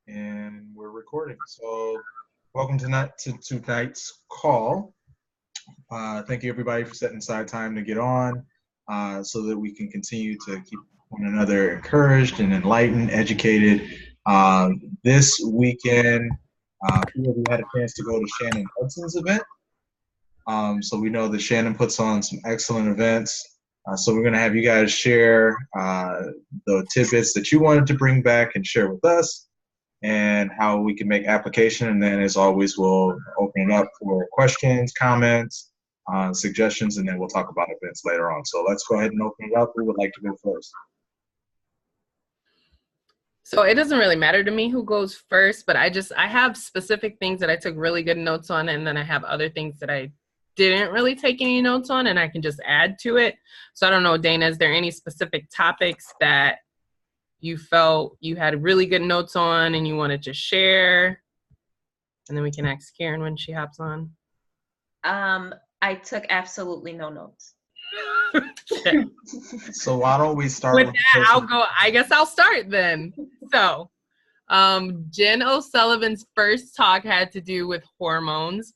And we're recording. So, welcome to tonight's call. Thank you, everybody, for setting aside time to get on so that we can continue to keep one another encouraged and enlightened, educated. This weekend, few of you had a chance to go to Shannon Hudson's event. So, we know that Shannon puts on some excellent events. So, we're going to have you guys share the tidbits that you wanted to bring back and share with us, and how we can make application. And then, as always, we'll open it up for questions, comments, suggestions, and then we'll talk about events later on. So let's go ahead and open it up. Who would like to go first? So it doesn't really matter to me who goes first, but I have specific things that I took really good notes on, and then I have other things that I didn't really take any notes on, and I can just add to it. So I don't know, Dana, is there any specific topics that you felt you had really good notes on and you wanted to share? And then we can ask Karen when she hops on. I took absolutely no notes. Okay. So why don't we start with that? I guess I'll start then. So Jen O'Sullivan's first talk had to do with hormones.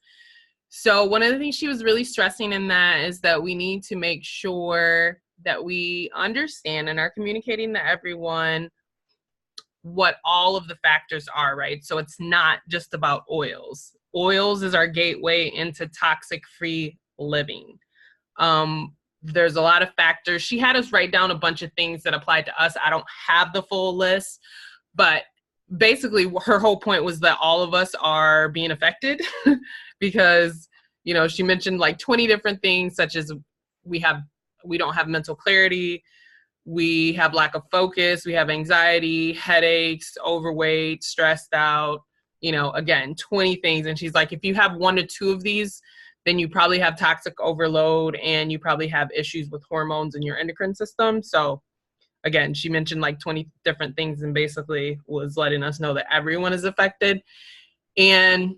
So one of the things she was really stressing in that is that we need to make sure that we understand and are communicating to everyone what all of the factors are, right? So it's not just about oils. Oils is our gateway into toxic-free living. There's a lot of factors. She had us write down a bunch of things that applied to us. I don't have the full list, but basically her whole point was that all of us are being affected because, you know, she mentioned like 20 different things, such as we don't have mental clarity, we have lack of focus, we have anxiety, headaches, overweight, stressed out, you know, again, 20 things. And she's like, if you have 1 to 2 of these, then you probably have toxic overload and you probably have issues with hormones in your endocrine system. So again, she mentioned like 20 different things and basically was letting us know that everyone is affected. And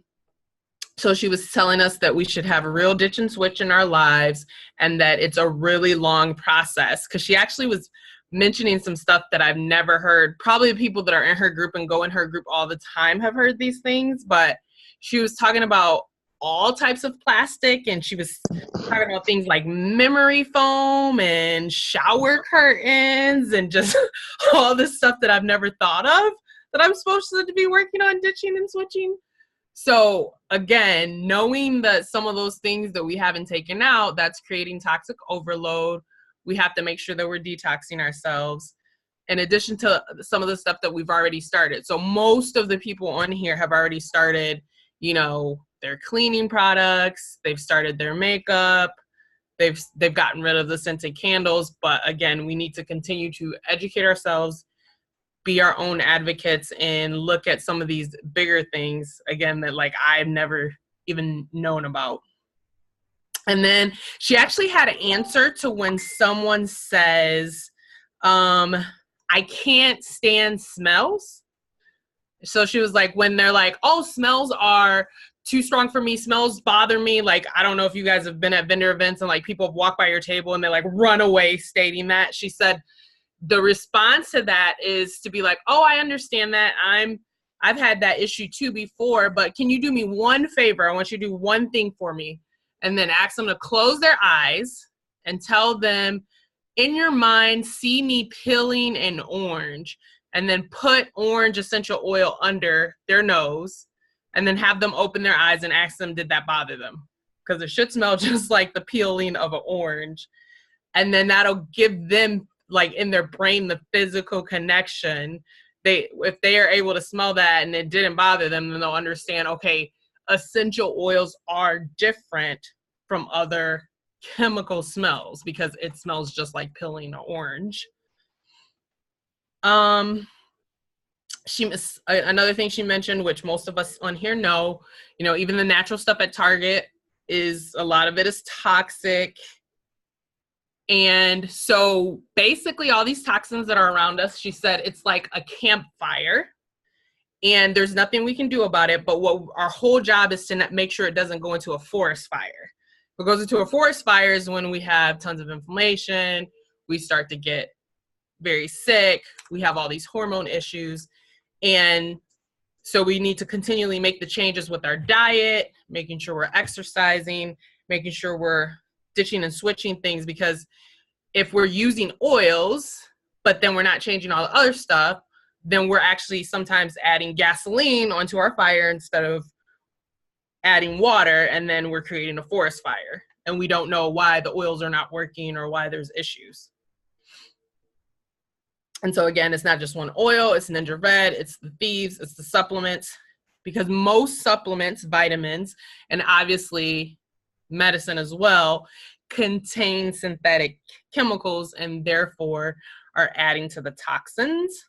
so she was telling us that we should have a real ditch and switch in our lives and that it's a really long process. Because she actually was mentioning some stuff that I've never heard. Probably the people that are in her group and go in her group all the time have heard these things. But she was talking about all types of plastic, and she was talking about things like memory foam and shower curtains and just all this stuff that I've never thought of that I'm supposed to be working on ditching and switching. So again, knowing that some of those things that we haven't taken out, that's creating toxic overload. We have to make sure that we're detoxing ourselves in addition to some of the stuff that we've already started. So most of the people on here have already started, you know, their cleaning products, they've started their makeup, they've gotten rid of the scented candles. But again, we need to continue to educate ourselves, be our own advocates, and look at some of these bigger things, again, that like I've never even known about. And then she actually had an answer to when someone says, I can't stand smells. So she was like, when they're like, oh, smells are too strong for me, smells bother me. Like, I don't know if you guys have been at vendor events and like people have walked by your table and they like run away stating that. She said, the response to that is to be like, oh, I understand that. I've had that issue too before, but can you do me one favor? I want you to do one thing for me. And then ask them to close their eyes and tell them, in your mind, see me peeling an orange, and then put orange essential oil under their nose, and then have them open their eyes and ask them, did that bother them? Because it should smell just like the peeling of an orange. And then that'll give them, like in their brain, the physical connection. If they are able to smell that and it didn't bother them, then they'll understand, okay, essential oils are different from other chemical smells because it smells just like peeling an orange. Another thing she mentioned, which most of us on here know, you know, even the natural stuff at Target is, a lot of it is toxic. And so basically all these toxins that are around us, she said, it's like a campfire and there's nothing we can do about it. But what our whole job is to make sure it doesn't go into a forest fire. What goes into a forest fire is when we have tons of inflammation, we start to get very sick, we have all these hormone issues. And So we need to continually make the changes with our diet, making sure we're exercising, making sure we're ditching and switching things, because if we're using oils, but then we're not changing all the other stuff, then we're actually sometimes adding gasoline onto our fire instead of adding water, and then we're creating a forest fire. And we don't know why the oils are not working or why there's issues. And so again, it's not just one oil, it's Ninja Red, it's the thieves, it's the supplements, because most supplements, vitamins, and obviously medicine as well, contain synthetic chemicals and therefore are adding to the toxins.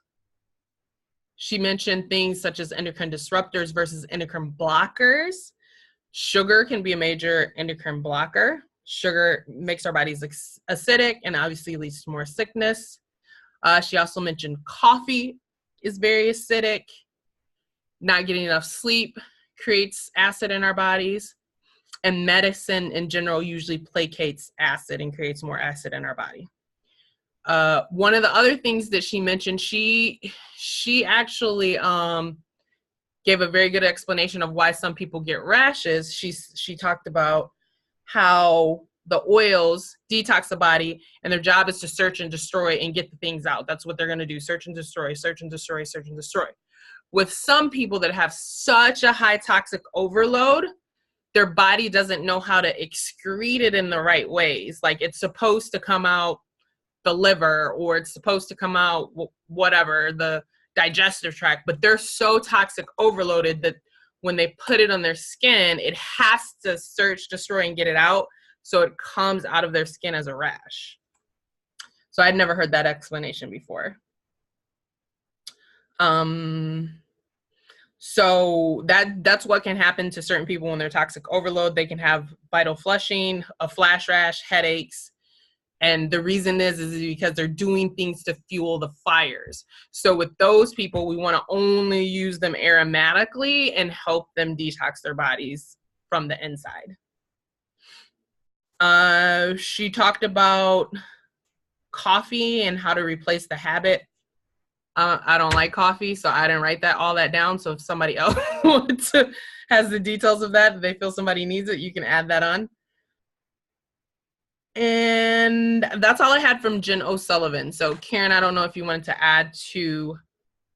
She mentioned things such as endocrine disruptors versus endocrine blockers. Sugar can be a major endocrine blocker. Sugar makes our bodies acidic and obviously leads to more sickness. She also mentioned coffee is very acidic. Not getting enough sleep creates acid in our bodies. And medicine in general usually placates acid and creates more acid in our body. One of the other things that she mentioned, she actually gave a very good explanation of why some people get rashes. She talked about how the oils detox the body, and their job is to search and destroy and get the things out. That's what they're going to do. Search and destroy, search and destroy, search and destroy. With some people that have such a high toxic overload, their body doesn't know how to excrete it in the right ways. Like it's supposed to come out the liver, or it's supposed to come out whatever, the digestive tract, but they're so toxic overloaded that when they put it on their skin, it has to search, destroy, and get it out. So it comes out of their skin as a rash. So I'd never heard that explanation before. So that's what can happen to certain people when they're toxic overload. They can have vital flushing, a flash rash, headaches. And the reason is because they're doing things to fuel the fires. So with those people, we want to only use them aromatically and help them detox their bodies from the inside. She talked about coffee and how to replace the habit. I don't like coffee, so I didn't write all that down. So if somebody else has the details of that, if they feel somebody needs it, you can add that on. And that's all I had from Jen O'Sullivan. So Karen, I don't know if you wanted to add to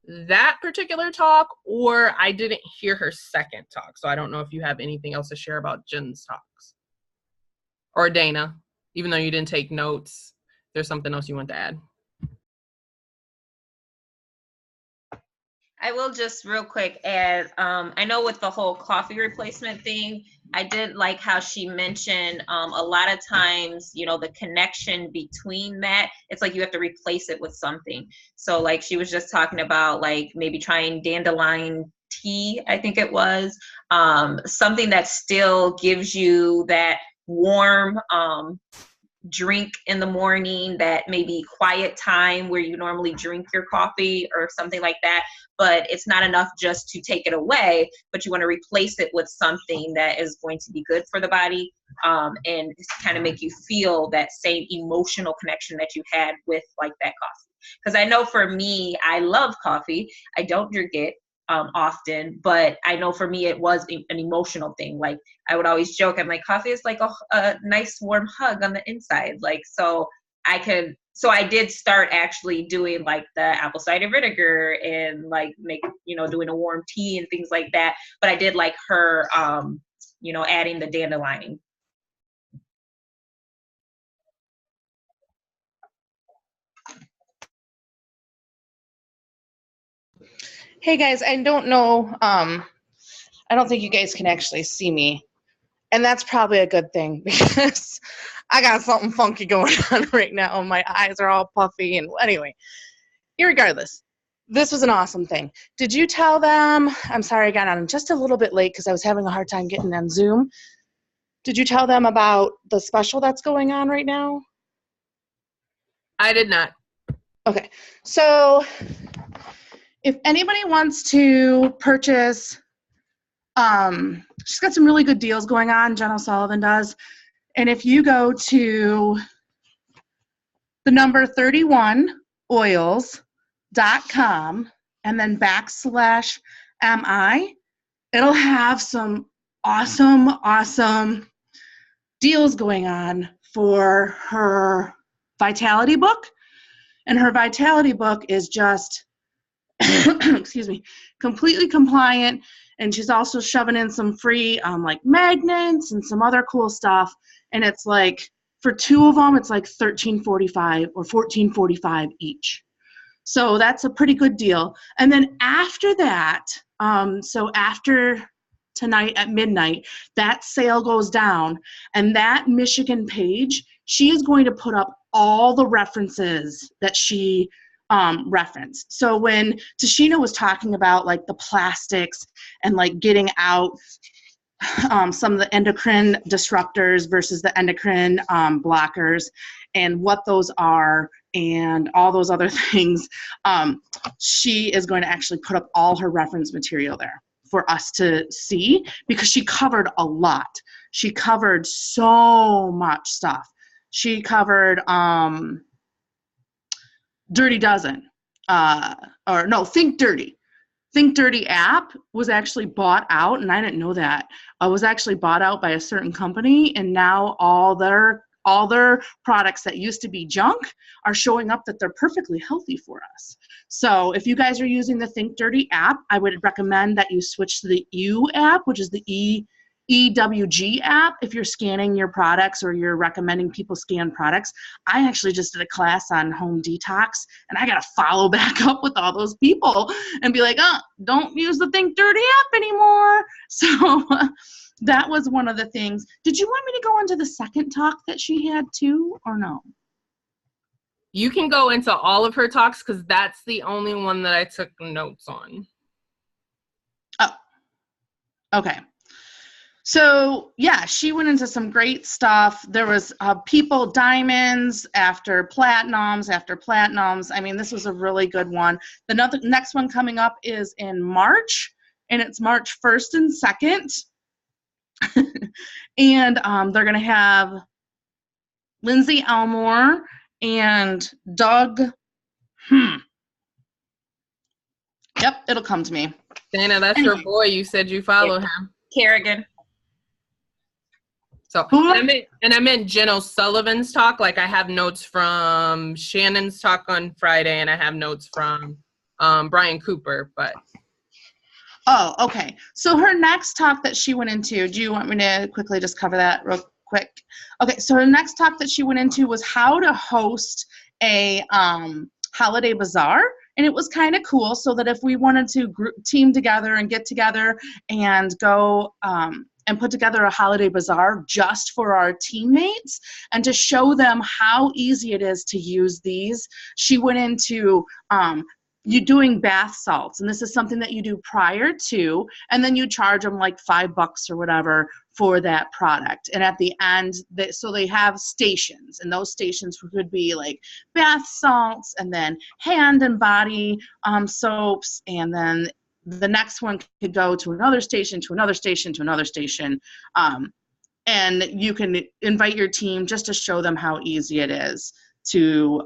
that particular talk, or I didn't hear her second talk. So I don't know if you have anything else to share about Jen's talks. Or Dana, even though you didn't take notes, there's something else you want to add. I will just real quick add, I know with the whole coffee replacement thing, I did like how she mentioned a lot of times, you know, the connection between that, it's like you have to replace it with something. So like she was just talking about like maybe trying dandelion tea, I think it was, something that still gives you that warm drink in the morning, that maybe quiet time where you normally drink your coffee or something like that. But it's not enough just to take it away, but you want to replace it with something that is going to be good for the body, and kind of make you feel that same emotional connection that you had with like that coffee. Because I know for me, I love coffee. I don't drink it often, but I know for me it was an emotional thing. Like I would always joke, I'm like, coffee is like a nice warm hug on the inside. Like, so I did start actually doing like the apple cider vinegar and like doing a warm tea and things like that. But I did like her, adding the dandelion. Hey guys, I don't know, I don't think you guys can actually see me. And that's probably a good thing because I got something funky going on right now. My eyes are all puffy. And anyway, irregardless, this was an awesome thing. Did you tell them, I'm sorry I got on just a little bit late because I was having a hard time getting on Zoom. Did you tell them about the special that's going on right now? I did not. Okay, so if anybody wants to purchase, she's got some really good deals going on, Jen O'Sullivan does. And if you go to the number 31oils.com and then MI. It'll have some awesome deals going on for her Vitality book. And her Vitality book is just, excuse me, completely compliant. And she's also shoving in some free like magnets and some other cool stuff. And it's like, for 2 of them, it's like $13.45 or $14.45 each. So that's a pretty good deal. And then after that, so after tonight at midnight, that sale goes down, and that Michigan page, she is going to put up all the references that she referenced. So when Tashina was talking about like the plastics and like getting out some of the endocrine disruptors versus the endocrine blockers and what those are and all those other things, she is going to actually put up all her reference material there for us to see, because she covered a lot. She covered so much stuff. She covered Dirty Dozen, or no, Think Dirty. Think Dirty app was actually bought out, and I didn't know that. Was actually bought out by a certain company, and now all their products that used to be junk are showing up that they're perfectly healthy for us. So if you guys are using the Think Dirty app, I would recommend that you switch to the EW app, which is the EWG app, if you're scanning your products or you're recommending people scan products. I actually just did a class on home detox, and I got to follow back up with all those people and be like, don't use the Think Dirty app anymore. So that was one of the things. Did you want me to go into the second talk that she had too, or no? You can go into all of her talks, because that's the only one that I took notes on. Oh, okay. So yeah, she went into some great stuff. There was people diamonds after platinums. I mean, this was a really good one. The next one coming up is in March, and it's March 1st and 2nd. And they're going to have Lindsay Elmore and Doug. Yep, it'll come to me. Dana, that's your boy. You said you follow him. Kerrigan. So, and I meant Jen O'Sullivan's talk. Like, I have notes from Shannon's talk on Friday, and I have notes from Brian Cooper, but. Oh, okay. So her next talk that she went into, do you want me to quickly just cover that real quick? Okay, so her next talk that she went into was how to host a holiday bazaar. And it was kind of cool, so that if we wanted to team together and get together and go and put together a holiday bazaar just for our teammates and to show them how easy it is to use these, she went into you doing bath salts, and this is something that you do prior to, and then you charge them like $5 or whatever for that product. And at the end, so they have stations, and those stations could be like bath salts, and then hand and body soaps, and then the next one could go to another station, to another station, to another station. And you can invite your team just to show them how easy it is to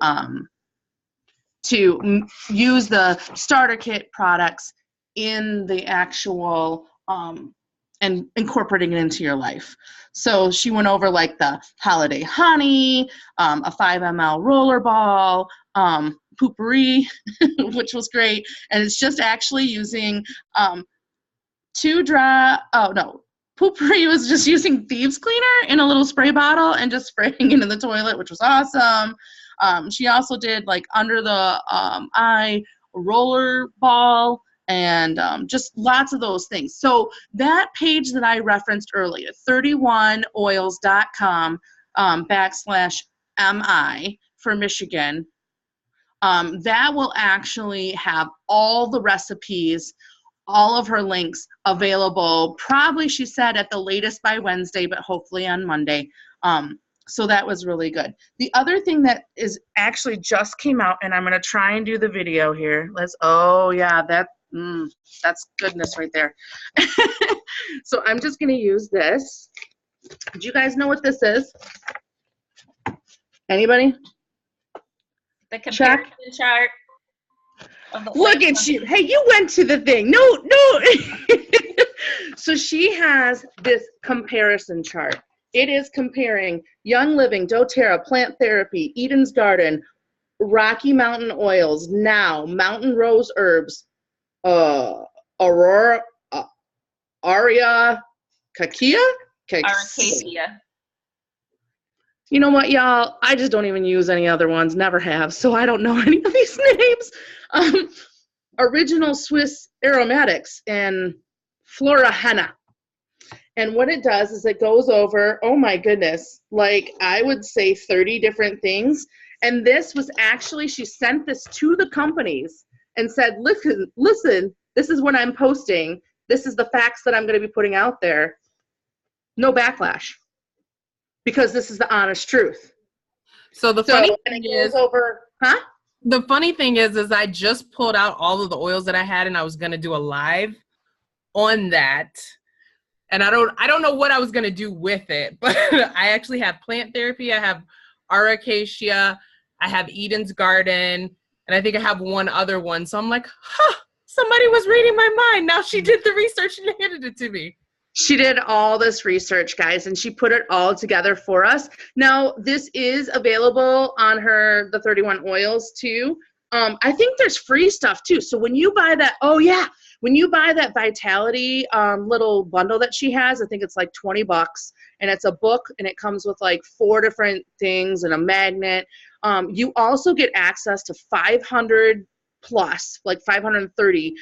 use the starter kit products in the actual and incorporating it into your life. So she went over like the holiday honey, a 5 ml roller ball, poopery, which was great. And it's just actually using poopery was just using thieves cleaner in a little spray bottle and just spraying it in the toilet, which was awesome. She also did like under the eye roller ball and just lots of those things. So that page that I referenced earlier, 31oils.com /MI for Michigan, that will actually have all the recipes, all of her links available, probably she said at the latest by Wednesday, but hopefully on Monday. So that was really good. The other thing that is actually just came out, and I'm going to try and do the video here. That's goodness right there. So I'm just going to use this. Do you guys know what this is? Anybody? The comparison chart. Of the Look oil at you. Hey, you went to the thing. No. So she has this comparison chart. It is comparing Young Living, doTERRA, Plant Therapy, Eden's Garden, Rocky Mountain Oils, Now, Mountain Rose Herbs, Aurora, Aria, Kakia? Arcadia. You know what, y'all? I just don't even use any other ones. Never have. So I don't know any of these names. Original Swiss Aromatics and Flora Henna. And what it does is it goes over, oh my goodness, like I would say 30 different things. And this was actually, she sent this to the companies and said, listen, this is what I'm posting. This is the facts that I'm going to be putting out there. No backlash. Because this is the honest truth. So the funny and thing it goes is, over, huh? the funny thing is I just pulled out all of the oils that I had, and I was gonna do a live on that. And I don't know what I was gonna do with it, but I actually have Plant Therapy, I have Aracacia, I have Eden's Garden, and I think I have one other one. So I'm like, somebody was reading my mind. Now she did the research and handed it to me. She did all this research, guys, and she put it all together for us. Now, this is available on the 31 oils, too. I think there's free stuff, too. So when you buy that, when you buy that Vitality little bundle that she has, I think it's like $20, and it's a book, and it comes with like 4 different things and a magnet. You also get access to 500 plus, like 530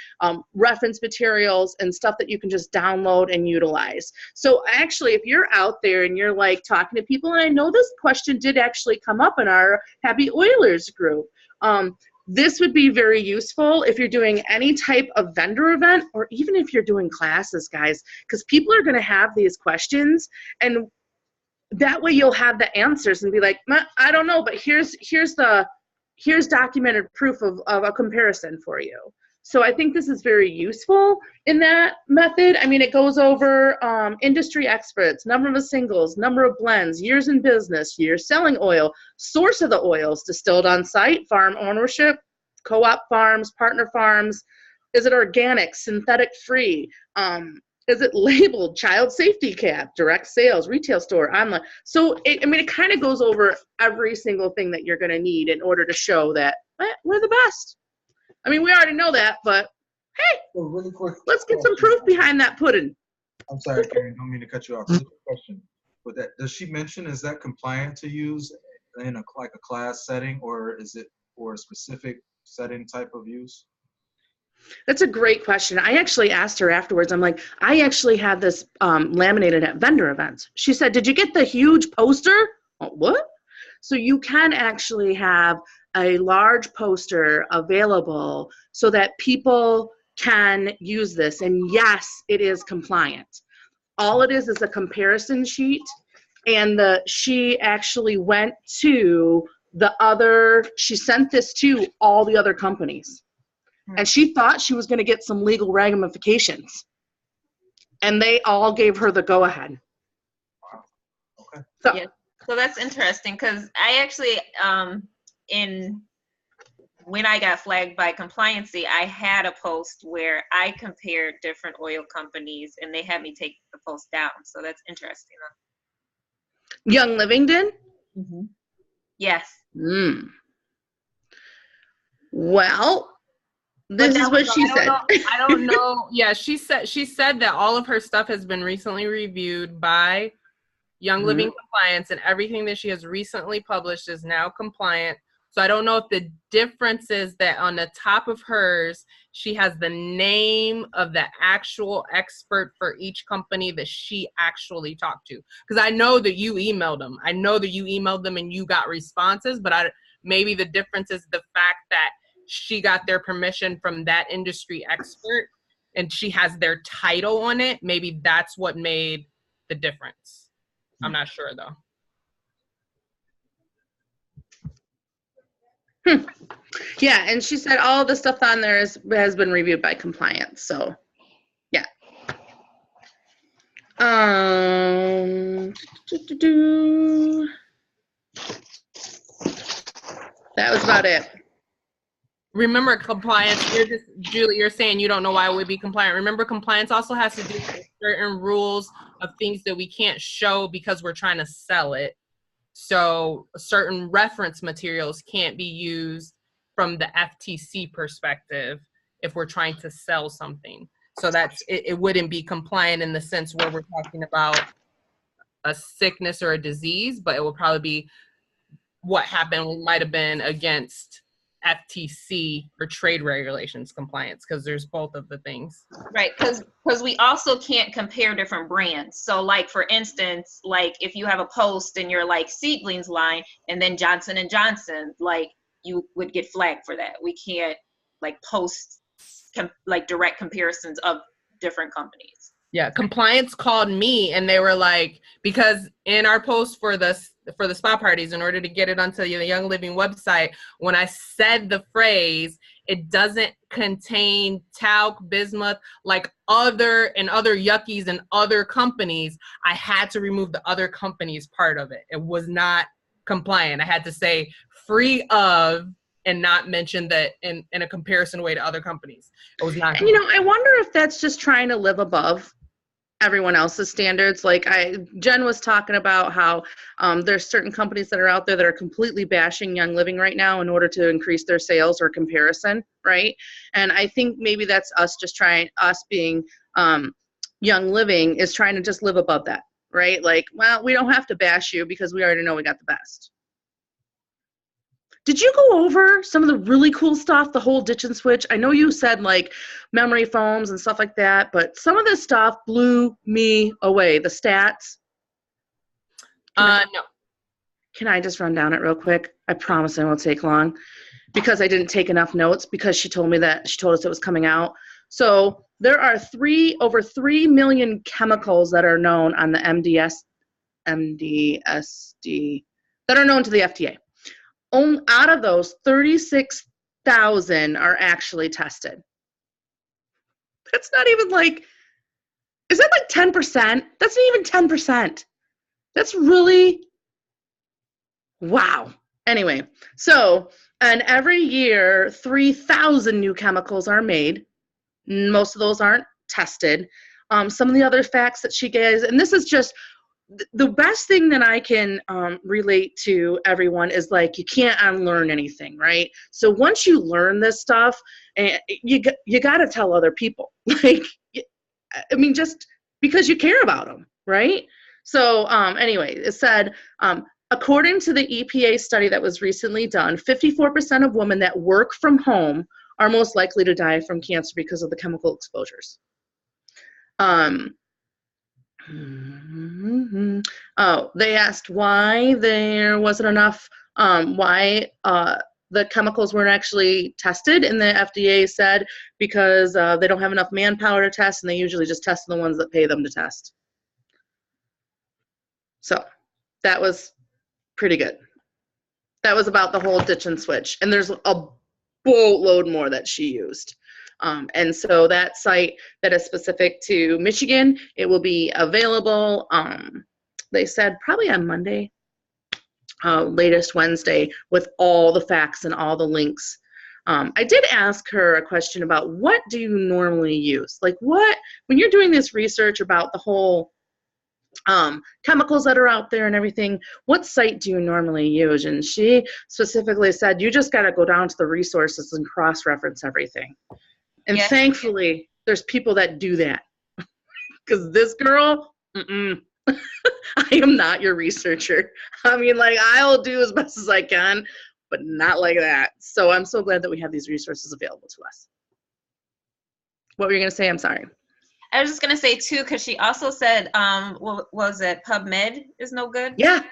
reference materials and stuff that you can just download and utilize. So actually, if you're out there and you're like talking to people, and I know this question did actually come up in our Happy Oilers group, this would be very useful if you're doing any type of vendor event, or even if you're doing classes, guys, because people are going to have these questions, and that way you'll have the answers and be like, I don't know, but here's documented proof of a comparison for you. So I think this is very useful in that method. I mean, it goes over industry experts, number of singles, number of blends, years in business, years selling oil, source of the oils, distilled on site, farm ownership, co-op farms, partner farms. Is it organic, synthetic free? Is it labeled, child safety cap, direct sales, retail store, online? So, it kind of goes over every single thing that you're going to need in order to show that we're the best. I mean, we already know that, but hey, really quick, let's get some proof behind that pudding. I'm sorry, Karen, don't mean to cut you off. Just a question. With that, does she mention, is that compliant to use in a class setting, or is it for a specific setting type of use? That's a great question. I actually asked her afterwards. I'm like, I actually had this laminated at vendor events. She said, did you get the huge poster? What? So you can actually have a large poster available so that people can use this. And yes, it is compliant. All it is a comparison sheet. And she actually went to she sent this to all the other companies. And she thought she was going to get some legal ramifications. And they all gave her the go-ahead. Okay. So that's interesting, because I actually, when I got flagged by Compliancy, I had a post where I compared different oil companies, and they had me take the post down. So that's interesting. Young Living did? Mm-hmm. Yes. Well, this is what she said. I don't know. Yeah, she said that all of her stuff has been recently reviewed by Young Living Compliance, and everything that she has recently published is now compliant. So I don't know if the difference is that on the top of hers, she has the name of the actual expert for each company that she actually talked to. Because I know that you emailed them. I know that you emailed them and you got responses, but maybe the difference is the fact that she got their permission from that industry expert and she has their title on it. Maybe that's what made the difference. I'm not sure though. Yeah, and she said all the stuff on there has been reviewed by compliance. So, yeah. That was about it. remember compliance, Julie, you're saying you don't know why it would be compliant. Remember, compliance also has to do with certain rules of things that we can't show because we're trying to sell it. So certain reference materials can't be used from the FTC perspective if we're trying to sell something. So it wouldn't be compliant in the sense where we're talking about a sickness or a disease, but it will probably be what happened might have been against FTC or trade regulations compliance, because there's both of the things. Right, because we also can't compare different brands. So like, for instance, like if you have a post in your like seedlings line and then Johnson & Johnson, like you would get flagged for that. We can't like post like direct comparisons of different companies. Yeah, compliance called me and they were like, because in our post for the spa parties, in order to get it onto the Young Living website, when I said the phrase, it doesn't contain talc, bismuth, like other yuckies and other companies, I had to remove the other companies part of it. It was not compliant. I had to say free of and not mention that in a comparison way to other companies. It was not. And, I wonder if that's just trying to live above everyone else's standards. Like Jen was talking about how there's certain companies that are out there that are completely bashing Young Living right now in order to increase their sales or comparison, right? And I think maybe that's us being Young Living is trying to just live above that, right? Like, well, we don't have to bash you because we already know we got the best. Did you go over some of the really cool stuff, the whole ditch and switch? I know you said like memory foams and stuff like that, but some of this stuff blew me away. The stats. No. Can I just run down it real quick? I promise it won't take long because I didn't take enough notes because she told us it was coming out. So there are over 3 million chemicals that are known on the MDSD that are known to the FDA. Out of those, 36,000 are actually tested. That's not even like, is that like 10%? That's not even 10%. That's really, wow. Anyway, so, and every year, 3,000 new chemicals are made. Most of those aren't tested. Some of the other facts that she gave, and this is just, the best thing that I can relate to everyone is like, you can't unlearn anything, right? So once you learn this stuff, you got to tell other people. Like, I mean, just because you care about them, right? So anyway, it said, according to the EPA study that was recently done, 54% of women that work from home are most likely to die from cancer because of the chemical exposures. Oh, they asked why there wasn't enough, why the chemicals weren't actually tested, and the FDA said because they don't have enough manpower to test, and they usually just test the ones that pay them to test. So that was pretty good. That was about the whole ditch and switch, and there's a boatload more that she used. And so that site that is specific to Michigan, it will be available, they said probably on Monday, latest Wednesday, with all the facts and all the links. I did ask her a question about what do you normally use? Like when you're doing this research about the whole chemicals that are out there and everything, what site do you normally use? And she specifically said, you just got to go down to the resources and cross-reference everything. And yes. Thankfully, there's people that do that. Because this girl, I am not your researcher. I mean, like, I'll do as best as I can, but not like that. So I'm so glad that we have these resources available to us. What were you going to say? I'm sorry. I was just going to say, too, because she also said, what was it, PubMed is no good? Yeah.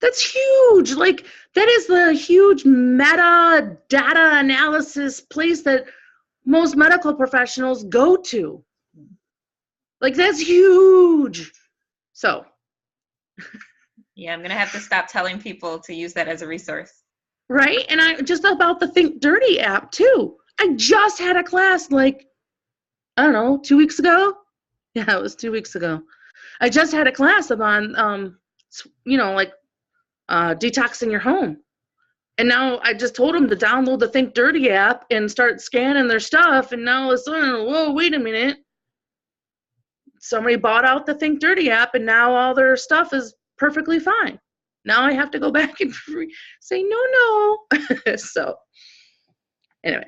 That's huge. Like, that is the huge meta data analysis place that most medical professionals go to. Like, that's huge. So. Yeah, I'm going to have to stop telling people to use that as a resource. Right? And I just about the Think Dirty app, too. I just had a class, like, I don't know, 2 weeks ago? Yeah, it was 2 weeks ago. I just had a class on, detoxing your home. And now I just told them to download the Think Dirty app and start scanning their stuff. And now all of a sudden, whoa, wait a minute. Somebody bought out the Think Dirty app and now all their stuff is perfectly fine. Now I have to go back and say, no. So anyway.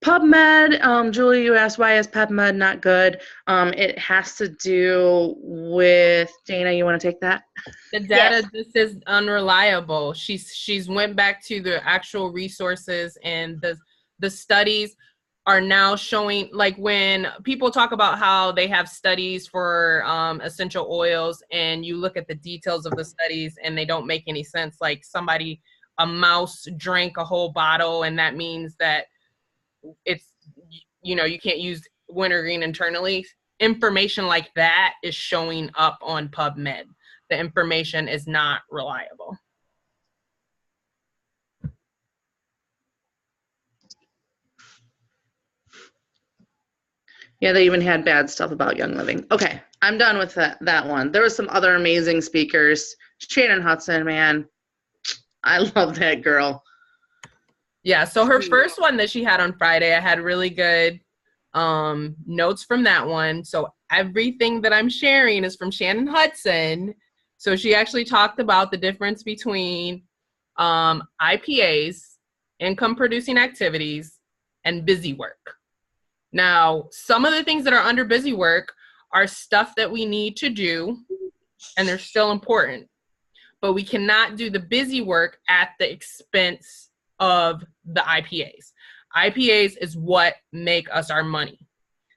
PubMed, Julie, you asked why is PubMed not good? It has to do with, Dana, you want to take that? The data just is unreliable. She's went back to the actual resources, and the studies are now showing, like when people talk about how they have studies for essential oils and you look at the details of the studies and they don't make any sense, like a mouse drank a whole bottle and that means that it's, you can't use wintergreen internally. Information like that is showing up on PubMed. The information is not reliable. Yeah, they even had bad stuff about Young Living. Okay, I'm done with that one. There were some other amazing speakers. Shannon Hudson, man. I love that girl. Yeah, so her first one that she had on Friday, I had really good notes from that one. So everything that I'm sharing is from Shannon Hudson. So she actually talked about the difference between IPAs, income producing activities, and busy work. Now, some of the things that are under busy work are stuff that we need to do, and they're still important. But we cannot do the busy work at the expense of the IPAs. IPAs is what make us our money.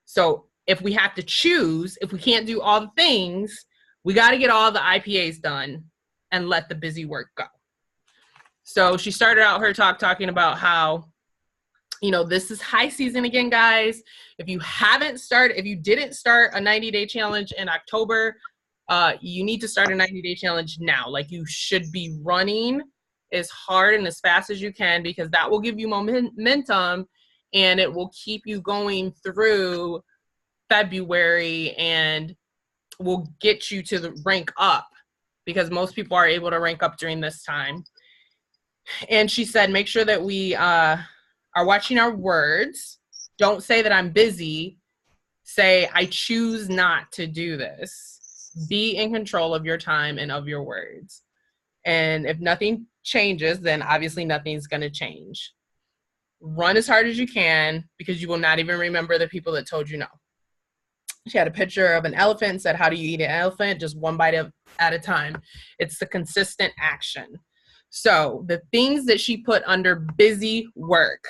So if we have to choose, if we can't do all the things, we got to get all the IPAs done and let the busy work go. So she started out her talk talking about how, this is high season again, guys. If you didn't start a 90-day challenge in October, you need to start a 90-day challenge now. Like, you should be running as hard and as fast as you can, because that will give you momentum and it will keep you going through February and will get you to the rank up, because most people are able to rank up during this time. And she said, make sure that we are watching our words. Don't say that I'm busy. Say, I choose not to do this. Be in control of your time and of your words. And if nothing changes, then obviously nothing's going to change. Run as hard as you can, because you will not even remember the people that told you no. She had a picture of an elephant and said, how do you eat an elephant? Just one bite at a time. It's the consistent action. So the things that she put under busy work.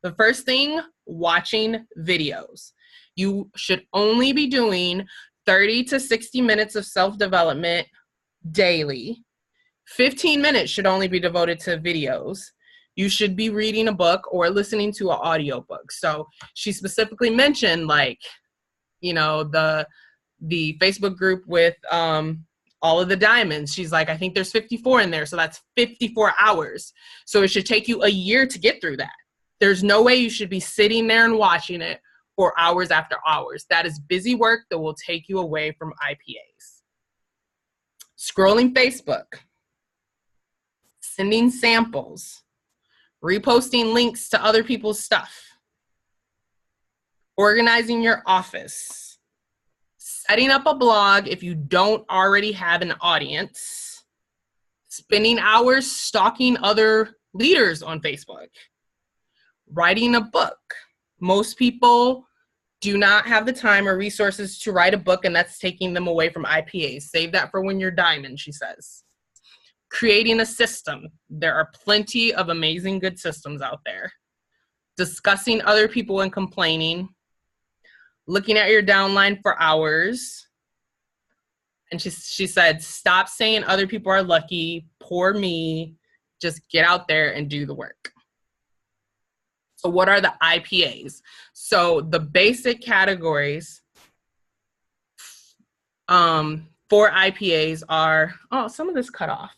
The first thing, watching videos. You should only be doing 30 to 60 minutes of self-development daily. 15 minutes should only be devoted to videos. You should be reading a book or listening to an audiobook. So she specifically mentioned, like, the Facebook group with all of the diamonds. She's like, I think there's 54 in there. So that's 54 hours. So it should take you a year to get through that. There's no way you should be sitting there and watching it for hours after hours. That is busy work that will take you away from IPAs. Scrolling Facebook. Sending samples. Reposting links to other people's stuff. Organizing your office. Setting up a blog if you don't already have an audience. Spending hours stalking other leaders on Facebook. Writing a book. Most people do not have the time or resources to write a book, and that's taking them away from IPAs. Save that for when you're diamond, she says. Creating a system. There are plenty of amazing good systems out there. Discussing other people and complaining. Looking at your downline for hours. And she said, stop saying other people are lucky, poor me. Just get out there and do the work. So what are the IPAs? So the basic categories for IPAs are, some of this cut off,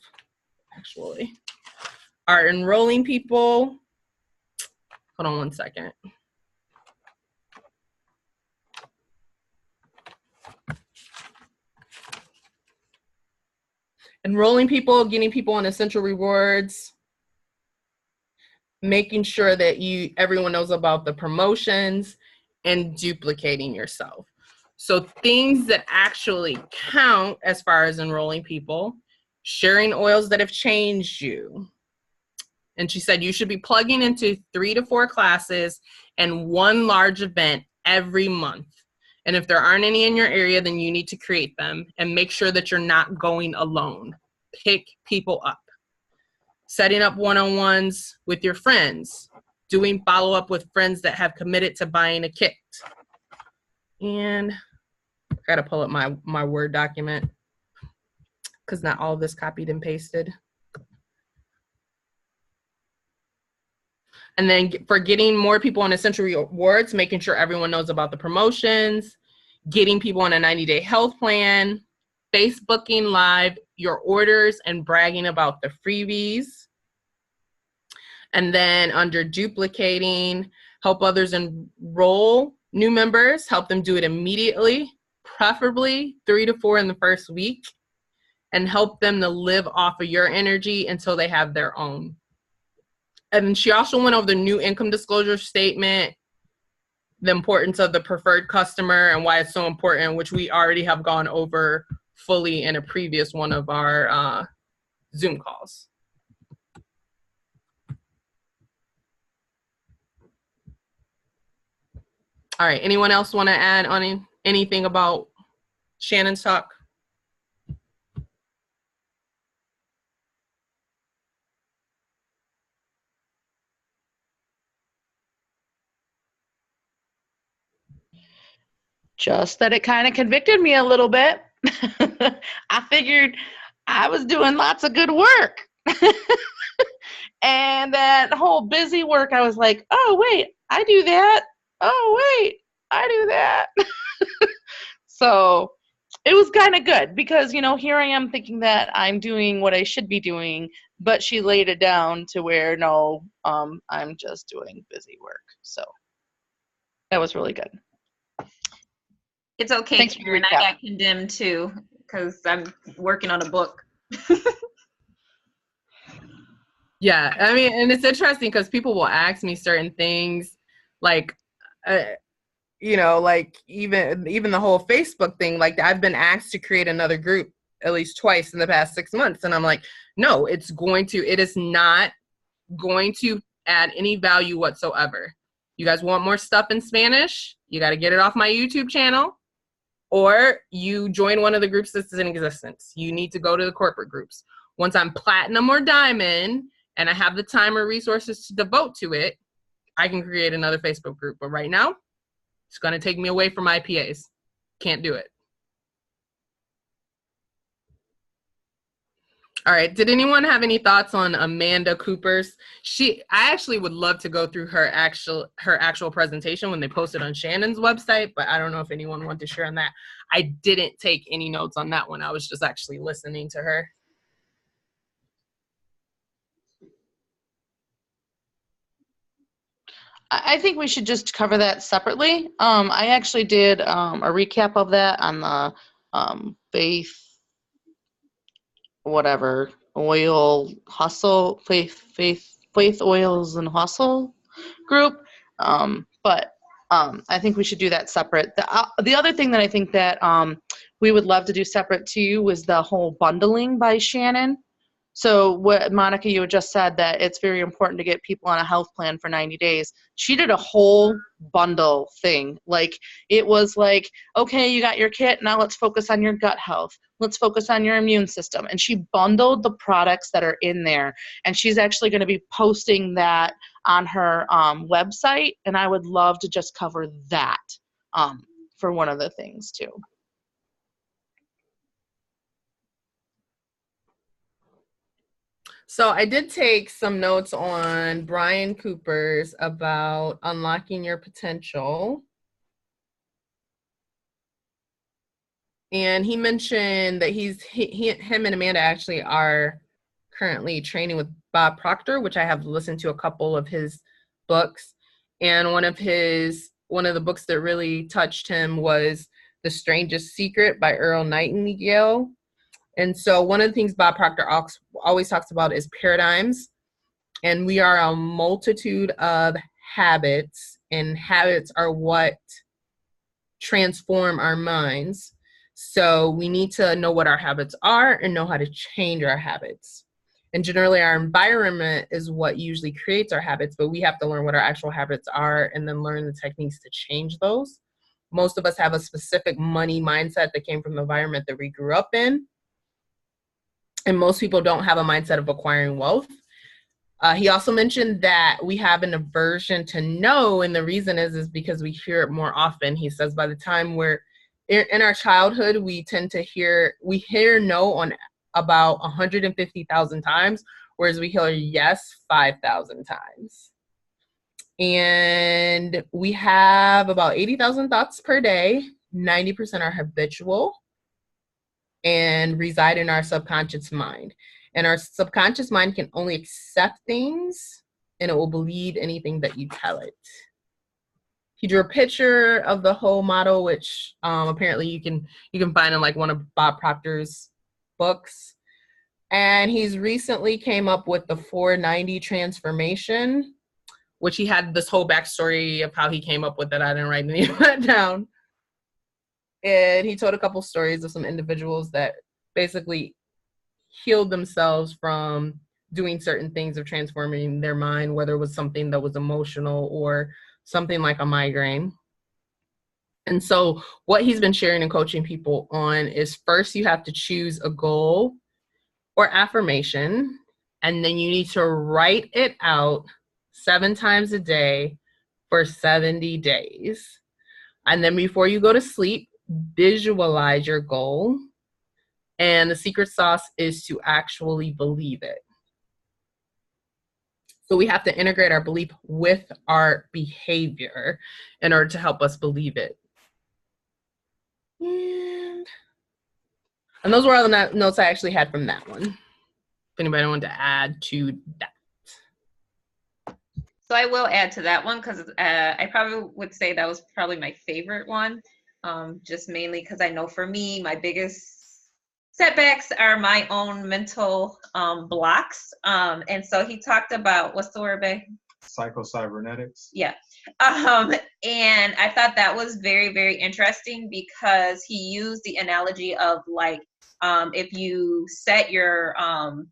actually, are enrolling people. Hold on one second. enrolling people, getting people on essential rewards, making sure that everyone knows about the promotions, and duplicating yourself. So things that actually count as far as enrolling people, sharing oils that have changed you. And she said you should be plugging into 3 to 4 classes and 1 large event every month. And if there aren't any in your area, then you need to create them and make sure that you're not going alone. Pick people up. Setting up one-on-ones with your friends. Doing follow-up with friends that have committed to buying a kit. And I gotta pull up my Word document because not all of this copied and pasted. And then for getting more people on essential rewards, making sure everyone knows about the promotions, getting people on a 90-day health plan, Facebooking live your orders and bragging about the freebies. And then under duplicating, help others enroll new members, help them do it immediately, preferably 3 to 4 in the first week, and help them to live off of your energy until they have their own. And she also went over the new income disclosure statement, the importance of the preferred customer and why it's so important, which we already have gone over fully in a previous one of our Zoom calls. All right, anyone else want to add on anything about Shannon's talk? Just that it kind of convicted me a little bit. I figured I was doing lots of good work. And that whole busy work, I was like, oh, wait, I do that. Oh, wait, I do that. So it was kind of good because, you know, here I am thinking that I'm doing what I should be doing, but she laid it down to where, no, I'm just doing busy work. So that was really good. It's okay, Thanks Karen. I got condemned too because I'm working on a book. Yeah, I mean, and it's interesting because people will ask me certain things like, you know, like even the whole Facebook thing, like I've been asked to create another group at least twice in the past 6 months. And I'm like, no, it is not going to add any value whatsoever. You guys want more stuff in Spanish? You got to get it off my YouTube channel, or you join one of the groups that's in existence. You need to go to the corporate groups. Once I'm platinum or diamond and I have the time or resources to devote to it, I can create another Facebook group. But right now, it's going to take me away from my PAs. Can't do it. All right. Did anyone have any thoughts on Amanda Cooper's? I actually would love to go through her actual presentation when they post it on Shannon's website, but I don't know if anyone wanted to share on that. I didn't take any notes on that one. I was just actually listening to her. I think we should just cover that separately. I actually did a recap of that on the faith oil hustle, faith oils and hustle group. But I think we should do that separate. The other thing that I think that we would love to do separate too was the whole bundling by Shannon. So what Monica, you had just said that it's very important to get people on a health plan for 90 days. She did a whole bundle thing. Like it was like, okay, you got your kit. Now let's focus on your gut health. Let's focus on your immune system. And she bundled the products that are in there. And she's actually going to be posting that on her website. And I would love to just cover that for one of the things too. So I did take some notes on Brian Cooper's about unlocking your potential. And he mentioned that him and Amanda actually are currently training with Bob Proctor, which I have listened to a couple of his books. And one of the books that really touched him was The Strangest Secret by Earl Nightingale. And so one of the things Bob Proctor always talks about is paradigms. And we are a multitude of habits, and habits are what transform our minds. So we need to know what our habits are and know how to change our habits. And generally our environment is what usually creates our habits, but we have to learn what our actual habits are and then learn the techniques to change those. Most of us have a specific money mindset that came from the environment that we grew up in. And most people don't have a mindset of acquiring wealth. He also mentioned that we have an aversion to no, and the reason is because we hear it more often. He says by the time we're in our childhood, we tend to hear no on about 150,000 times, whereas we hear yes 5,000 times. And we have about 80,000 thoughts per day. 90% are habitual and reside in our subconscious mind. And our subconscious mind can only accept things, and it will believe anything that you tell it. He drew a picture of the whole model, which apparently you can find in like one of Bob Proctor's books. And he's recently came up with the 490 transformation, which he had this whole backstory of how he came up with it. I didn't write any of that down. And he told a couple stories of some individuals that basically healed themselves from doing certain things of transforming their mind, whether it was something that was emotional or something like a migraine. And so what he's been sharing and coaching people on is, first you have to choose a goal or affirmation, and then you need to write it out 7 times a day for 70 days. And then before you go to sleep, visualize your goal. And the secret sauce is to actually believe it. So we have to integrate our belief with our behavior in order to help us believe it. And those were all the notes I actually had from that one. If anybody wanted to add to that. So I will add to that one because I probably would say that was probably my favorite one, just mainly because I know for me, my biggest setbacks are my own mental blocks. And so he talked about, what's the word, babe? Psycho-cybernetics. Yeah. And I thought that was very, very interesting because he used the analogy of like, if you set your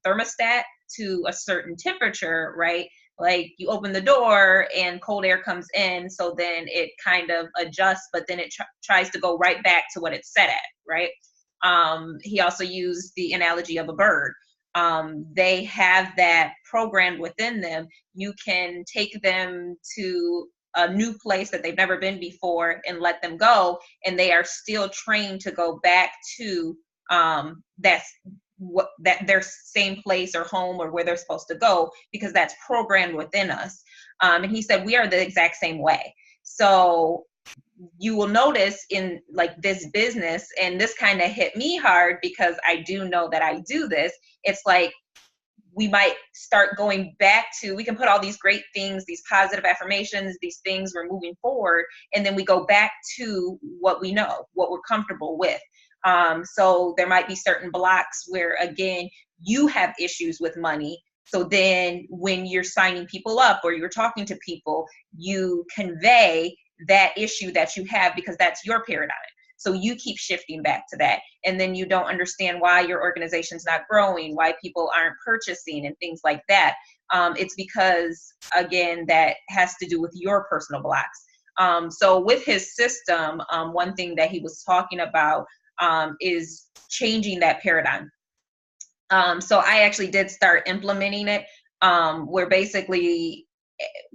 thermostat to a certain temperature, right? Like you open the door and cold air comes in, so then it kind of adjusts, but then it tries to go right back to what it's set at, right? He also used the analogy of a bird. They have that programmed within them. You can take them to a new place that they've never been before and let them go, and they are still trained to go back to that their same place or home or where they're supposed to go, because that's programmed within us. And he said we are the exact same way. So you will notice in like this business, and this kind of hit me hard because I do know that I do this. It's like we might start going back to, we can put all these great things, these positive affirmations, these things we're moving forward, and then we go back to what we know, what we're comfortable with. So there might be certain blocks where, again, you have issues with money. So then when you're signing people up or you're talking to people, you convey that issue that you have because that's your paradigm. So you keep shifting back to that. And then you don't understand why your organization's not growing, why people aren't purchasing and things like that. It's because, again, that has to do with your personal blocks. So with his system, one thing that he was talking about is changing that paradigm. So I actually did start implementing it, where basically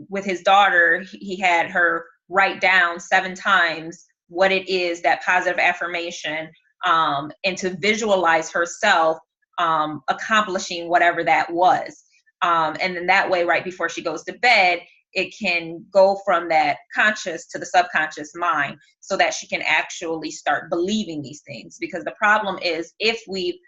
with his daughter, he had her write down 7 times what it is, that positive affirmation, and to visualize herself accomplishing whatever that was. And then that way, right before she goes to bed, it can go from that conscious to the subconscious mind so that she can actually start believing these things. Because the problem is, if we've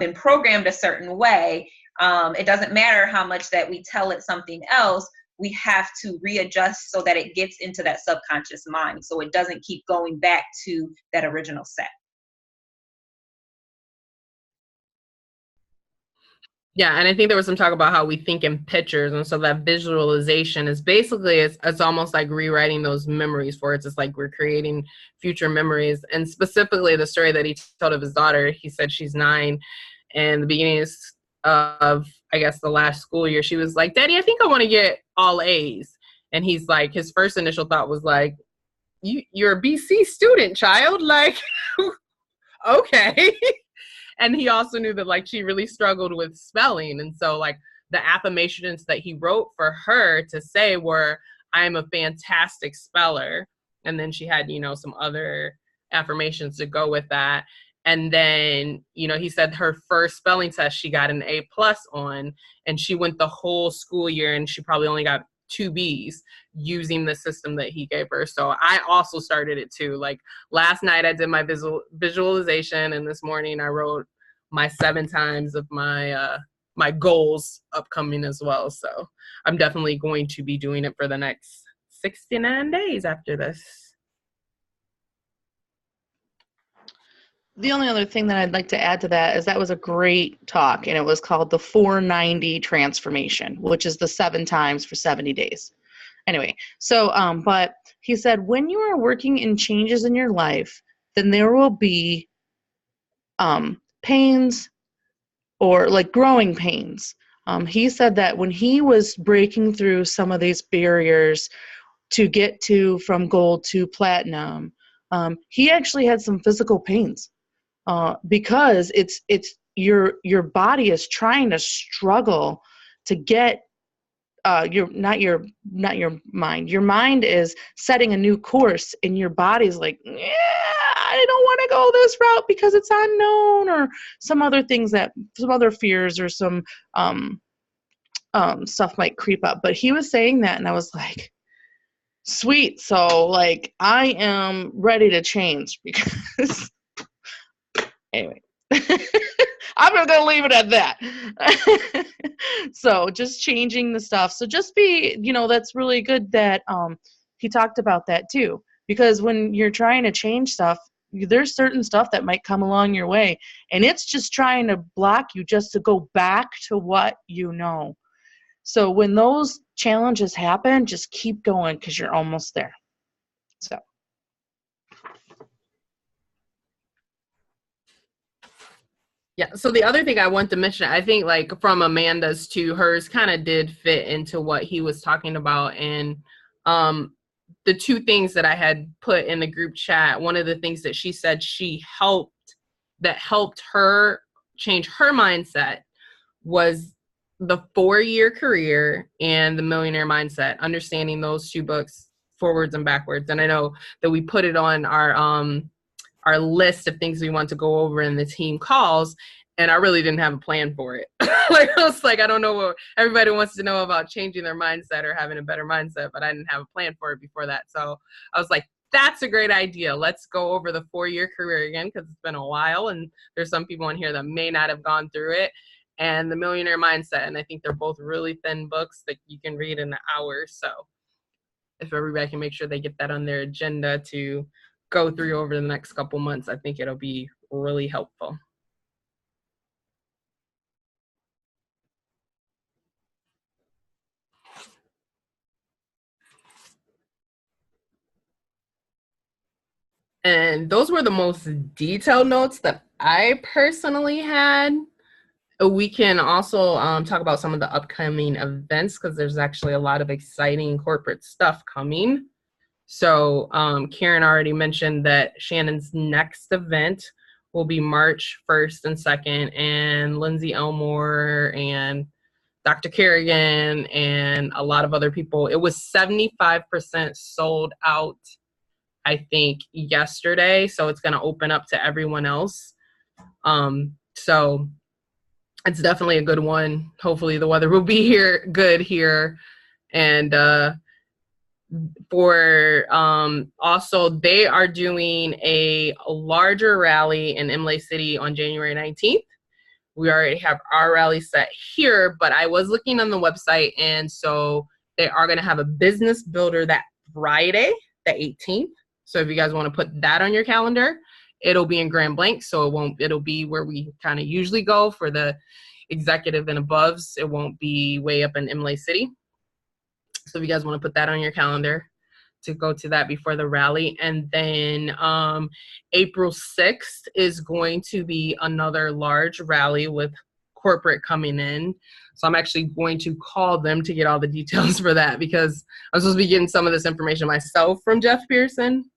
been programmed a certain way, it doesn't matter how much that we tell it something else, we have to readjust so that it gets into that subconscious mind, so it doesn't keep going back to that original set. Yeah, and I think there was some talk about how we think in pictures, and so that visualization is basically it's almost like rewriting those memories for us. It's like we're creating future memories, and specifically the story that he told of his daughter. He said she's 9, and the beginning of I guess the last school year, she was like, "Daddy, I think I want to get all A's," and he's like, his first initial thought was like, "You're a BC student, child, like, okay." And he also knew that like she really struggled with spelling. And so like the affirmations that he wrote for her to say were, "I'm a fantastic speller." And then she had, some other affirmations to go with that. And then, he said her first spelling test, she got an A+ on, and she went the whole school year and she probably only got 2 B's using the system that he gave her. So I also started it too. Like last night I did my visualization, and this morning I wrote my 7 times of my my goals upcoming as well. So I'm definitely going to be doing it for the next 69 days after this. The only other thing that I'd like to add to that is that was a great talk, and it was called the 490 transformation, which is the 7 times for 70 days. Anyway, so, but he said, when you are working in changes in your life, then there will be pains or like growing pains. He said that when he was breaking through some of these barriers to get to from gold to platinum, he actually had some physical pains. Because it's your body is trying to struggle to get not your mind. Your mind is setting a new course, and your body's like, yeah, I don't want to go this route because it's unknown, or some other fears, or some stuff might creep up. But he was saying that, and I was like, sweet. So like I am ready to change because. Anyway, I'm going to leave it at that. So just changing the stuff. So just be, that's really good that he talked about that too. Because when you're trying to change stuff, there's certain stuff that might come along your way. And it's just trying to block you just to go back to what you know. So when those challenges happen, just keep going because you're almost there. So. Yeah, so the other thing I want to mention, I think like from Amanda's to hers kind of did fit into what he was talking about. And the 2 things that I had put in the group chat, one of the things that she said helped her change her mindset was the 4-year career and the Millionaire Mindset, understanding those 2 books forwards and backwards. And I know that we put it on our list of things we want to go over in the team calls, and I really didn't have a plan for it. Like I was like, I don't know what everybody wants to know about changing their mindset or having a better mindset, but I didn't have a plan for it before that. So I was like, that's a great idea. Let's go over the 4-year career again, because it's been a while, and there's some people in here that may not have gone through it, and the Millionaire Mindset. And I think they're both really thin books that you can read in an hour. So if everybody can make sure they get that on their agenda to go through over the next couple months, I think it'll be really helpful. And those were the most detailed notes that I personally had. We can also talk about some of the upcoming events, because there's actually a lot of exciting corporate stuff coming. So Karen already mentioned that Shannon's next event will be March 1st and 2nd, and Lindsay Elmore and Dr. Kerrigan and a lot of other people. It was 75% sold out, I think, yesterday. So it's going to open up to everyone else. So it's definitely a good one. Hopefully the weather will be good here. And also they are doing a larger rally in Imlay City on January 19th. We already have our rally set here, but I was looking on the website, and so they are going to have a business builder that Friday, the 18th. So if you guys want to put that on your calendar, it'll be in Grand Blanc. So it'll be where we kind of usually go for the executive and aboves. It won't be way up in Imlay City. So if you guys want to put that on your calendar to go to that before the rally. And then April 6th is going to be another large rally with corporate coming in. So I'm actually going to call them to get all the details for that, because I'm supposed to be getting some of this information myself from Jeff Pearson.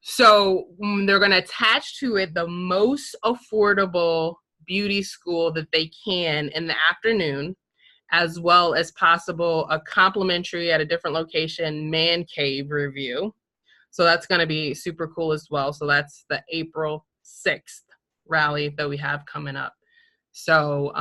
So they're going to attach to it the most affordable beauty school that they can in the afternoon, as well as possible a complimentary at a different location man cave review. So that's going to be super cool as well. So that's the April 6th rally that we have coming up. So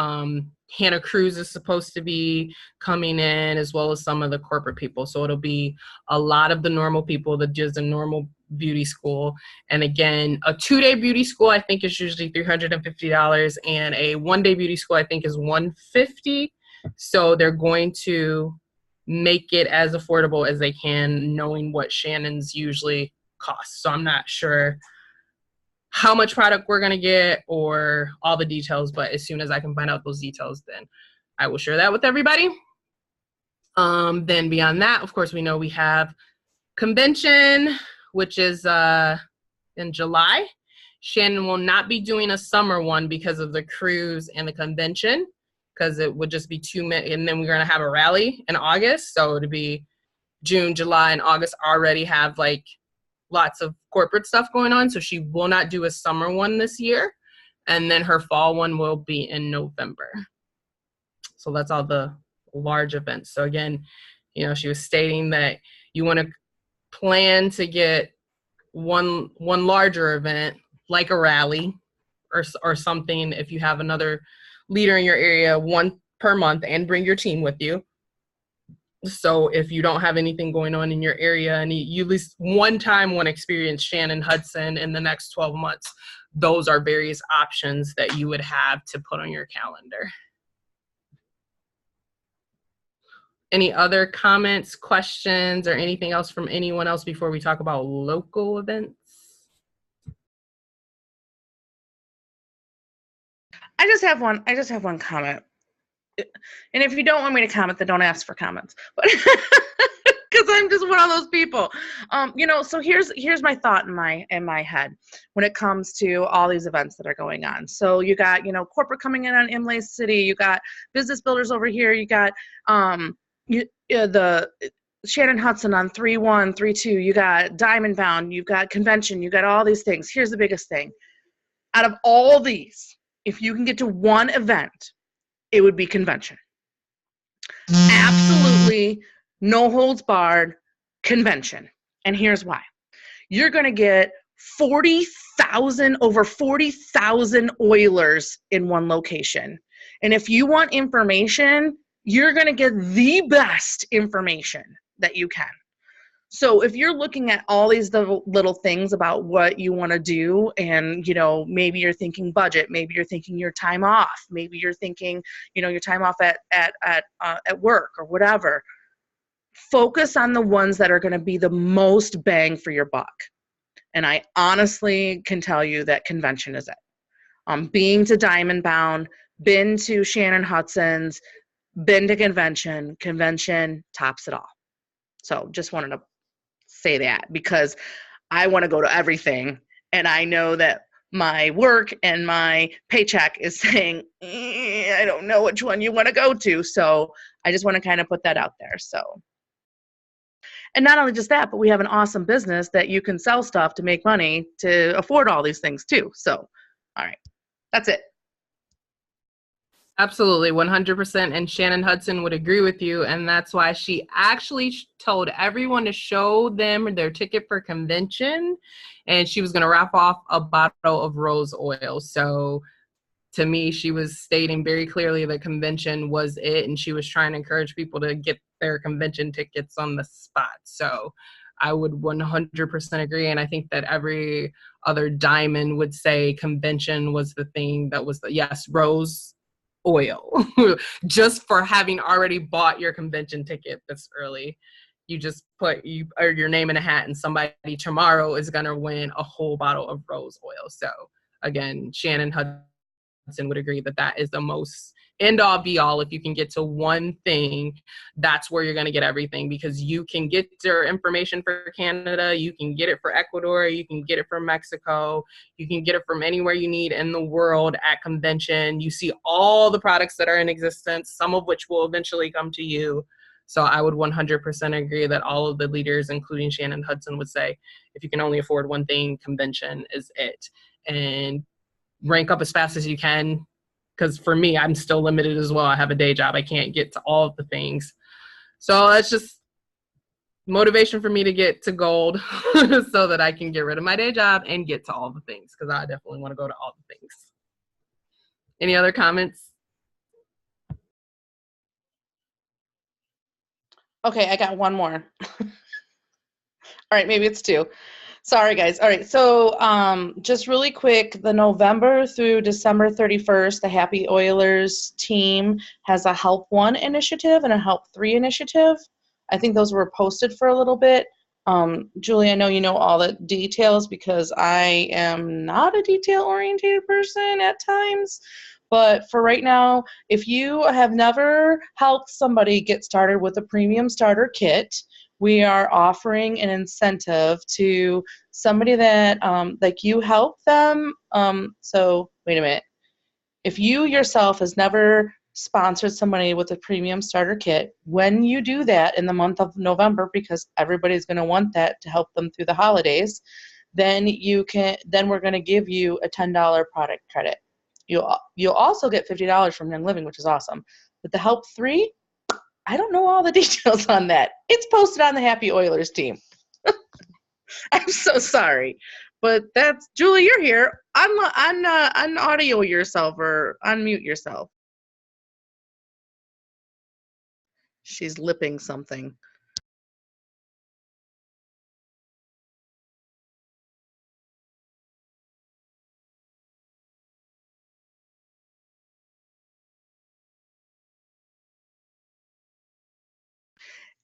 Hannah Cruz is supposed to be coming in, as well as some of the corporate people. So it'll be a lot of the normal people that does a normal beauty school. And again, a 2-day beauty school I think is usually $350, and a 1-day beauty school I think is $150. So they're going to make it as affordable as they can, knowing what Shannon's usually costs. So I'm not sure how much product we're going to get or all the details, but as soon as I can find out those details, then I will share that with everybody. Then beyond that, of course, we know we have convention, which is in July. Shannon will not be doing a summer one because of the cruise and the convention, because it would just be 2 minutes, and then we're going to have a rally in August. So it'll be June, July, and August already have like lots of corporate stuff going on. So she will not do a summer one this year. And then her fall one will be in November. So that's all the large events. So again, you know, she was stating that you want to plan to get one larger event, like a rally or something, if you have another leader in your area, one per month, and bring your team with you. So if you don't have anything going on in your area and you at least one time want to experience Shannon Hudson in the next 12 months, those are various options that you would have to put on your calendar. Any other comments, questions, or anything else from anyone else before we talk about local events? I just have one comment. And if you don't want me to comment, then don't ask for comments. But because I'm just one of those people. You know, so here's my thought in my head when it comes to all these events that are going on. So you got, you know, corporate coming in on Imlay City, you got business builders over here, you got the Shannon Hudson on 3-1, 3-2, you got Diamond Bound, you've got convention, you got all these things. Here's the biggest thing. Out of all these, if you can get to one event, it would be convention. Absolutely no holds barred convention. And here's why. You're going to get over 40,000 Oilers in one location. And if you want information, you're going to get the best information that you can. So if you're looking at all these little things about what you want to do, and, you know, maybe you're thinking budget, maybe you're thinking your time off, maybe you're thinking, you know, your time off at work or whatever, focus on the ones that are going to be the most bang for your buck. And I honestly can tell you that convention is it. Being to Diamond Bound, been to Shannon Hudson's, been to convention tops it all. So just wanted to say that, because I want to go to everything, and I know that my work and my paycheck is saying, I don't know which one you want to go to. So I just want to kind of put that out there. So, and not only just that, but we have an awesome business that you can sell stuff to make money to afford all these things too. So, all right, that's it. Absolutely, 100%. And Shannon Hudson would agree with you. And that's why she actually told everyone to show them their ticket for convention. And she was going to wrap off a bottle of rose oil. So to me, she was stating very clearly that convention was it. And she was trying to encourage people to get their convention tickets on the spot. So I would 100% agree. And I think that every other diamond would say convention was the thing that was yes, rose oil. Just for having already bought your convention ticket this early, you just put your name in a hat, and somebody tomorrow is going to win a whole bottle of rose oil. So again, Shannon Hudson Hudson would agree that that is the most end all be all. If you can get to one thing, that's where you're going to get everything, because you can get your information for Canada, you can get it for Ecuador, you can get it from Mexico, you can get it from anywhere you need in the world at convention. You see all the products that are in existence, some of which will eventually come to you. So I would 100% agree that all of the leaders, including Shannon Hudson, would say, if you can only afford one thing, convention is it. And rank up as fast as you can, because for me, I'm still limited as well. I have a day job. I can't get to all of the things. So that's just motivation for me to get to gold so that I can get rid of my day job and get to all the things, because I definitely want to go to all the things. Any other comments? Okay, I got one more. All right, maybe it's two. Sorry, guys. All right, so just really quick, the November through December 31st, the Happy Oilers team has a Help 1 initiative and a Help 3 initiative. I think those were posted for a little bit. Julie, I know you know all the details because I am not a detail-oriented person at times. But for right now, if you have never helped somebody get started with a premium starter kit, we are offering an incentive to somebody that like you help them. So wait a minute. If you yourself has never sponsored somebody with a premium starter kit, when you do that in the month of November, because everybody's going to want that to help them through the holidays, then we're going to give you a $10 product credit. You'll also get $50 from Young Living, which is awesome. But the Help 3, I don't know all the details on that. It's posted on the Happy Oilers team. I'm so sorry. But that's, Julie, you're here. Audio yourself or unmute yourself. She's lipping something.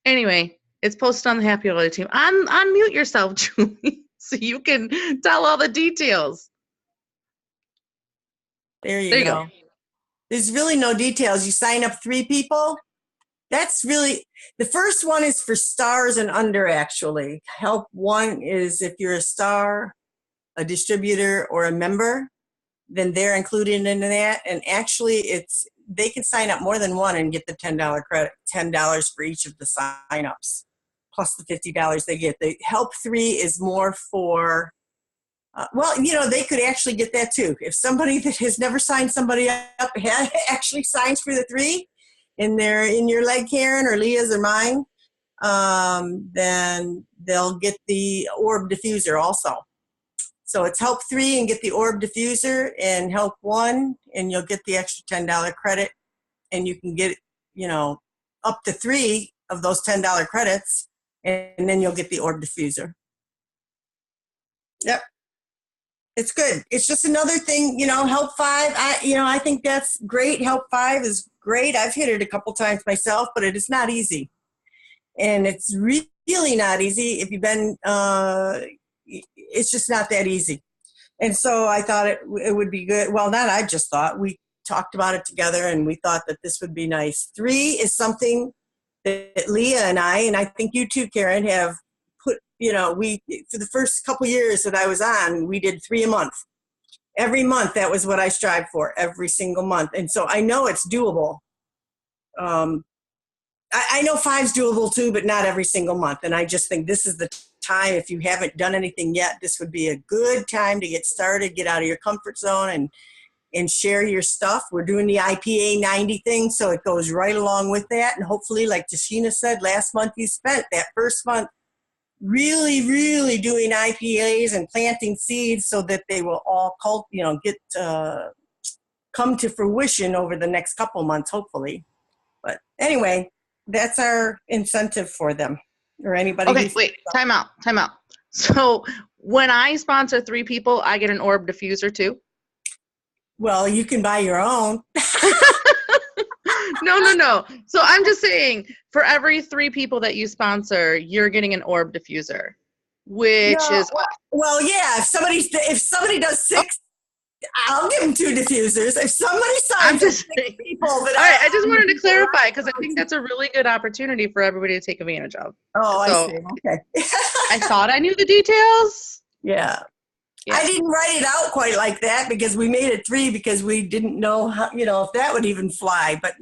Anyway, it's posted on the Happy Oilers team. Unmute yourself, Julie, so you can tell all the details. There you go. There's really no details. You sign up 3 people. That's really, the first one is for stars and under, actually. Help 1 is if you're a star, a distributor, or a member, then they're included in that. And actually, they can sign up more than one and get the $10 credit, $10 for each of the signups, plus the $50 they get. The Help 3 is more for, they could actually get that too. If somebody that has never signed somebody up actually signs for the 3, and they're in your leg, Karen, or Leah's or mine, then they'll get the orb diffuser also. So it's Help 3 and get the orb diffuser, and Help 1 and you'll get the extra $10 credit, and you can get, up to 3 of those $10 credits, and then you'll get the orb diffuser. Yep. It's good. It's just another thing, Help 5, I think that's great. Help 5 is great. I've hit it a couple times myself, but it is not easy. And it's really not easy if you've been, it's just not that easy. And so I thought it would be good. Well, not I just thought. We talked about it together, and we thought that this would be nice. 3 is something that Leah and I think you too, Karen, have put, for the first couple years that I was on, we did 3 a month. Every month, that was what I strived for, every single month. And so I know it's doable. I know 5's doable too, but not every single month. And I just think this is the time, if you haven't done anything yet, this would be a good time to get started, get out of your comfort zone and share your stuff. We're doing the IPA 90 thing, so it goes right along with that. And hopefully, like Tashina said, last month you spent that first month really, really doing IPAs and planting seeds so that they will all come to fruition over the next couple months, hopefully. But anyway, that's our incentive for them, or anybody. Okay, wait, time out. So when I sponsor 3 people, I get an orb diffuser too? Well, you can buy your own. No. So I'm just saying, for every 3 people that you sponsor, you're getting an orb diffuser, which is well, yeah. If somebody does 6, I'll give them 2 diffusers. If somebody I'm signs just up 6 people that All right, I just wanted to clarify because I think that's a really good opportunity for everybody to take advantage of. Oh, I So- see. Okay. I thought I knew the details. Yeah. Yeah. I didn't write it out quite like that because we made it 3 because we didn't know how, if that would even fly. But,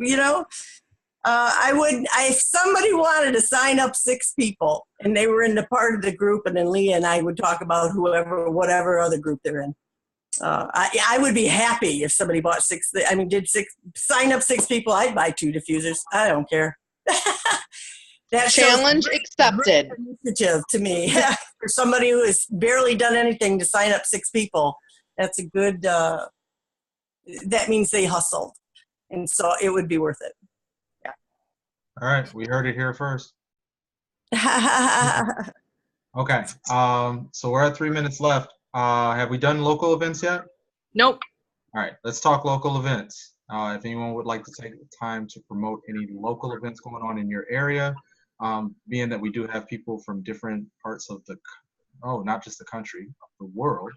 if somebody wanted to sign up 6 people and they were in the part of the group, and then Leah and I would talk about whatever other group they're in. I would be happy if somebody bought 6. Sign up 6 people. I'd buy 2 diffusers. I don't care. That Challenge shows accepted. great initiative to me. For somebody who has barely done anything to sign up 6 people, that's a good, that means they hustled. And so it would be worth it. All right, we heard it here first. Yeah. Okay, so we're at 3 minutes left. Have we done local events yet? Nope. All right, let's talk local events. If anyone would like to take the time to promote any local events going on in your area, being that we do have people from different parts of not just the country, the world,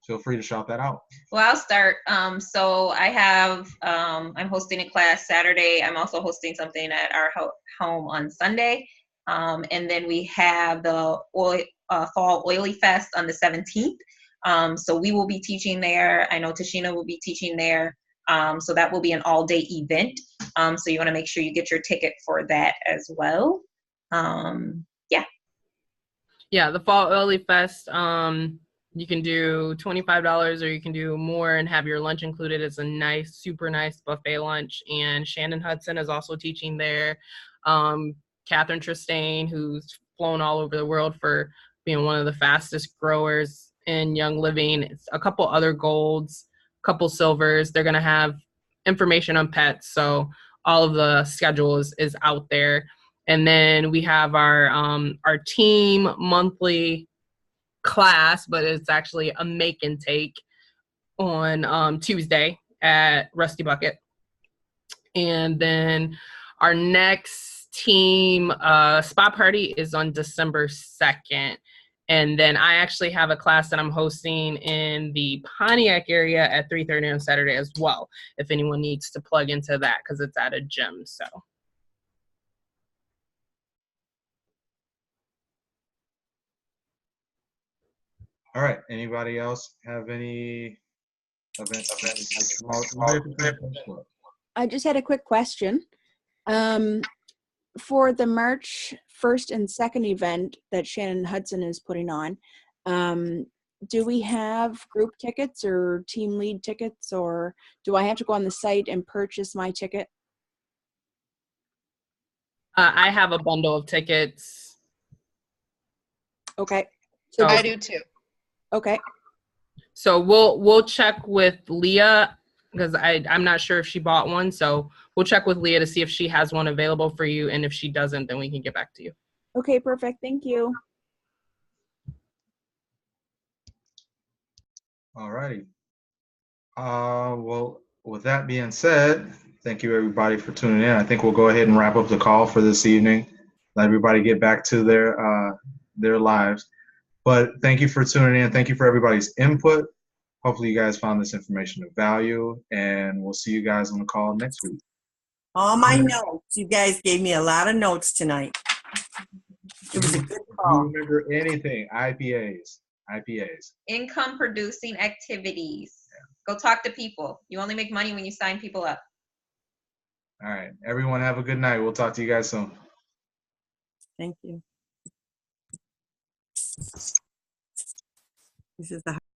feel free to shout that out. Well, I'll start. So I have, I'm hosting a class Saturday. I'm also hosting something at our home on Sunday. And then we have the Fall Oily Fest on the 17th. So we will be teaching there. I know Tashina will be teaching there. So that will be an all-day event. So you want to make sure you get your ticket for that as well. Yeah, the Fall Oily Fest, you can do $25 or you can do more and have your lunch included. It's a nice, super nice buffet lunch. And Shannon Hudson is also teaching there. Catherine Tristain, who's flown all over the world for being one of the fastest growers in Young Living. It's a couple other golds, a couple silvers. They're going to have information on pets. So all of the schedule is out there. And then we have our team monthly class, but it's actually a make and take on Tuesday at Rusty Bucket. And then our next team spa party is on December 2nd. And then I actually have a class that I'm hosting in the Pontiac area at 3:30 on Saturday as well, if anyone needs to plug into that, because it's at a gym. So All right, anybody else have any events? I just had a quick question. For the March 1st and 2nd event that Shannon Hudson is putting on, do we have group tickets or team lead tickets, or do I have to go on the site and purchase my ticket? I have a bundle of tickets. Okay. So I do too. Okay. So we'll check with Leah, because I'm not sure if she bought one. So we'll check with Leah to see if she has one available for you. And if she doesn't, then we can get back to you. Okay, perfect. Thank you. All righty. Well, with that being said, thank you everybody for tuning in. I think we'll go ahead and wrap up the call for this evening. Let everybody get back to their lives. But thank you for tuning in. Thank you for everybody's input. Hopefully you guys found this information of value, and we'll see you guys on the call next week. All my notes. You guys gave me a lot of notes tonight. It was a good If you call. remember anything, IPAs. Income producing activities. Go talk to people. You only make money when you sign people up. All right. Everyone have a good night. We'll talk to you guys soon. Thank you. This is the